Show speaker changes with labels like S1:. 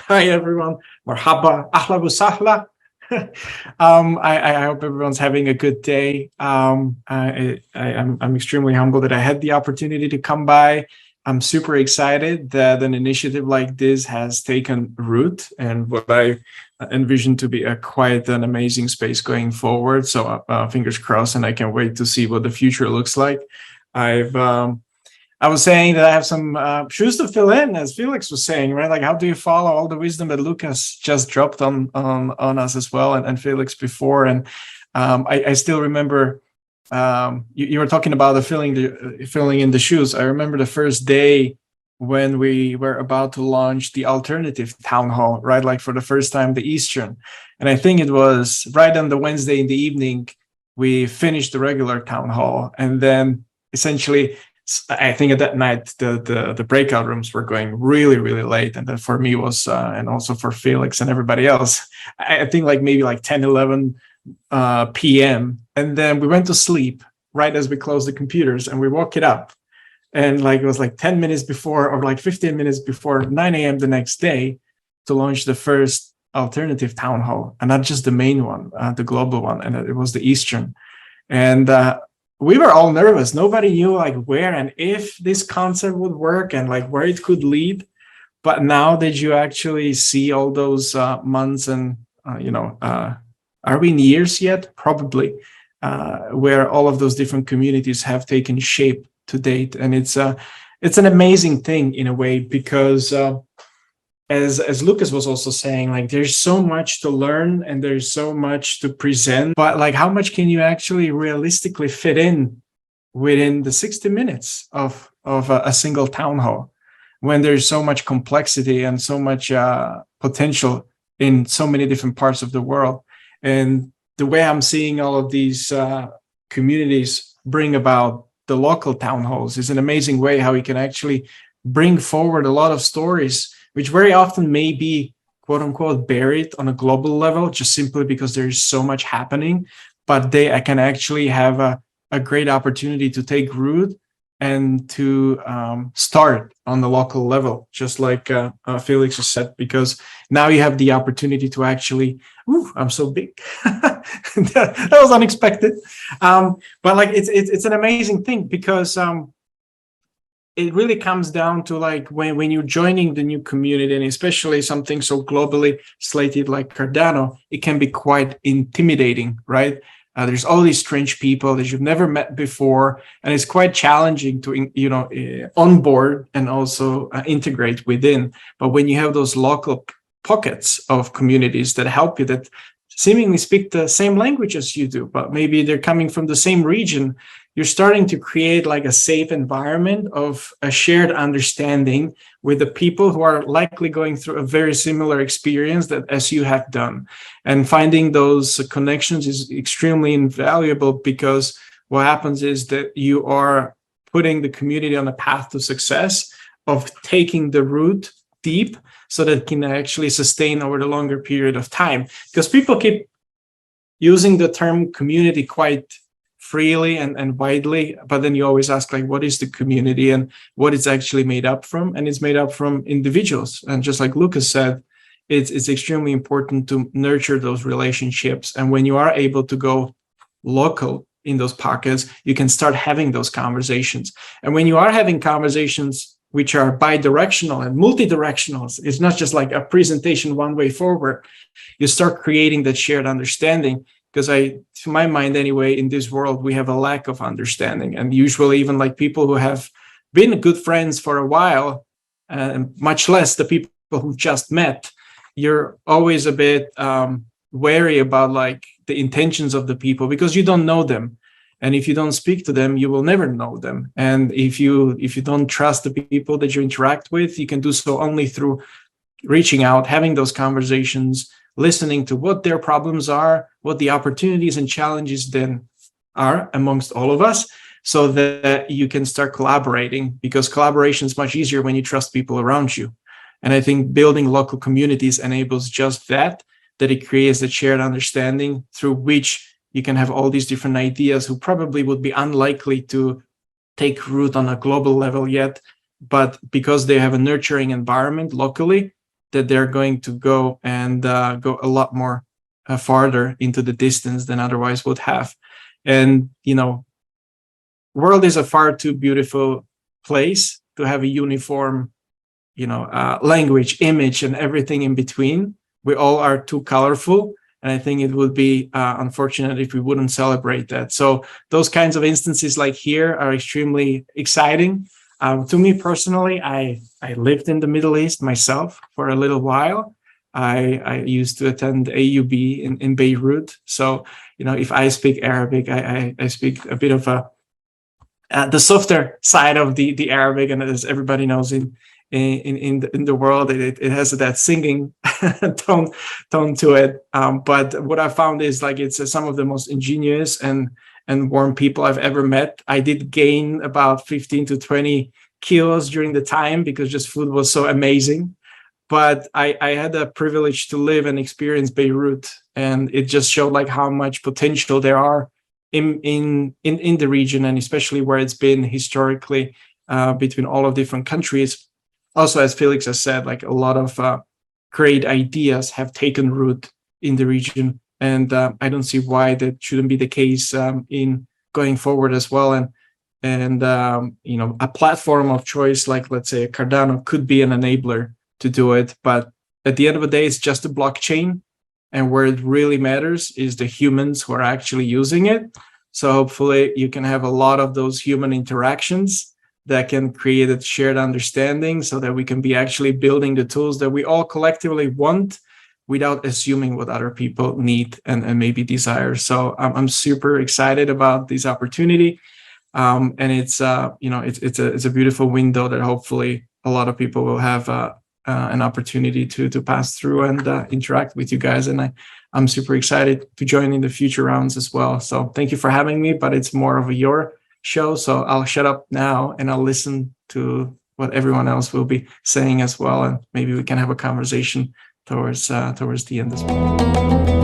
S1: Hi everyone. Marhaba, ahla wa sahla. I hope everyone's having a good day. I'm extremely humbled that I had the opportunity to come by. I'm super excited that an initiative like this has taken root and what I envision to be a quite an amazing space going forward. So fingers crossed, and I can't wait to see what the future looks like. I've I was saying that I have some shoes to fill in, as Felix was saying, right? Like, how do you follow all the wisdom that Lucas just dropped on us as well, and Felix before? And I still remember you were talking about the filling in the shoes. I remember the first day when we were about to launch the alternative town hall, right? Like for the first time, the Eastern, and I think it was right on the Wednesday in the evening we finished the regular town hall, and then essentially I think at that night the breakout rooms were going really late, and that for me was and also for Felix and everybody else, I think like maybe like 10-11 p.m. and then we went to sleep right as we closed the computers, and we woke it up, and like it was like 10 minutes before or like 15 minutes before 9 a.m. the next day to launch the first alternative town hall, and not just the main one, the global one, and it was the Eastern. And we were all nervous. Nobody knew like where and if this concept would work and like where it could lead. But now that you actually see all those months and are we in years yet? Probably, where all of those different communities have taken shape to date, and it's an amazing thing in a way, because as Lucas was also saying, like there's so much to learn and there's so much to present, but like how much can you actually realistically fit in within the 60 minutes of a single town hall, when there's so much complexity and so much potential in so many different parts of the world. And the way I'm seeing all of these communities bring about the local town halls is an amazing way how we can actually bring forward a lot of stories which very often may be quote unquote buried on a global level, just simply because there's so much happening, but I can actually have a great opportunity to take root and to start on the local level, just like Felix has said, because now you have the opportunity to actually, I'm so big. That was unexpected. But like, it's an amazing thing, because it really comes down to like when you're joining the new community, and especially something so globally slated like Cardano, it can be quite intimidating, right? There's all these strange people that you've never met before, and it's quite challenging to onboard and also integrate within. But when you have those local pockets of communities that help you, that seemingly speak the same language as you do, but maybe they're coming from the same region, you're starting to create like a safe environment of a shared understanding with the people who are likely going through a very similar experience that as you have done. And finding those connections is extremely invaluable, because what happens is that you are putting the community on a path to success of taking the root deep, so that it can actually sustain over the longer period of time. Because people keep using the term community quite freely and widely, but then you always ask, like, what is the community and what it's actually made up from? And it's made up from individuals. And just like Lucas said, it's extremely important to nurture those relationships. And when you are able to go local in those pockets, you can start having those conversations. And when you are having conversations which are bi-directional and multi-directional, it's not just like a presentation one way forward, you start creating that shared understanding. Because to my mind anyway, in this world, we have a lack of understanding. And usually even like people who have been good friends for a while, and much less the people who just met, you're always a bit wary about like the intentions of the people, because you don't know them. And if you don't speak to them, you will never know them. And if you don't trust the people that you interact with, you can do so only through reaching out, having those conversations, listening to what their problems are, what the opportunities and challenges then are amongst all of us, so that you can start collaborating, because collaboration is much easier when you trust people around you. And I think building local communities enables just that it creates a shared understanding through which you can have all these different ideas who probably would be unlikely to take root on a global level yet, but because they have a nurturing environment locally, that they're going to go and go a lot more farther into the distance than otherwise would have. And, world is a far too beautiful place to have a uniform, language, image, and everything in between. We all are too colorful. And I think it would be unfortunate if we wouldn't celebrate that. So those kinds of instances like here are extremely exciting. To me personally, I lived in the Middle East myself for a little while. I used to attend AUB in Beirut. So, if I speak Arabic, I speak a bit of the softer side of the Arabic, and as everybody knows in the world, it has that singing tone to it. But what I found is like it's some of the most ingenious and warm people I've ever met. I did gain about 15 to 20 kilos during the time because just food was so amazing. But I had the privilege to live and experience Beirut, and it just showed like how much potential there are in the region, and especially where it's been historically between all of different countries. Also, as Felix has said, like a lot of great ideas have taken root in the region, and I don't see why that shouldn't be the case in going forward as well. And a platform of choice like, let's say, Cardano could be an enabler to do it, but at the end of the day, it's just a blockchain, and where it really matters is the humans who are actually using it. So hopefully you can have a lot of those human interactions that can create a shared understanding so that we can be actually building the tools that we all collectively want without assuming what other people need and maybe desire. So I'm super excited about this opportunity. And it's a beautiful window that hopefully a lot of people will have an opportunity to pass through and interact with you guys. And I'm super excited to join in the future rounds as well. So thank you for having me, but it's more of your show. So I'll shut up now and I'll listen to what everyone else will be saying as well. And maybe we can have a conversation towards the end as well.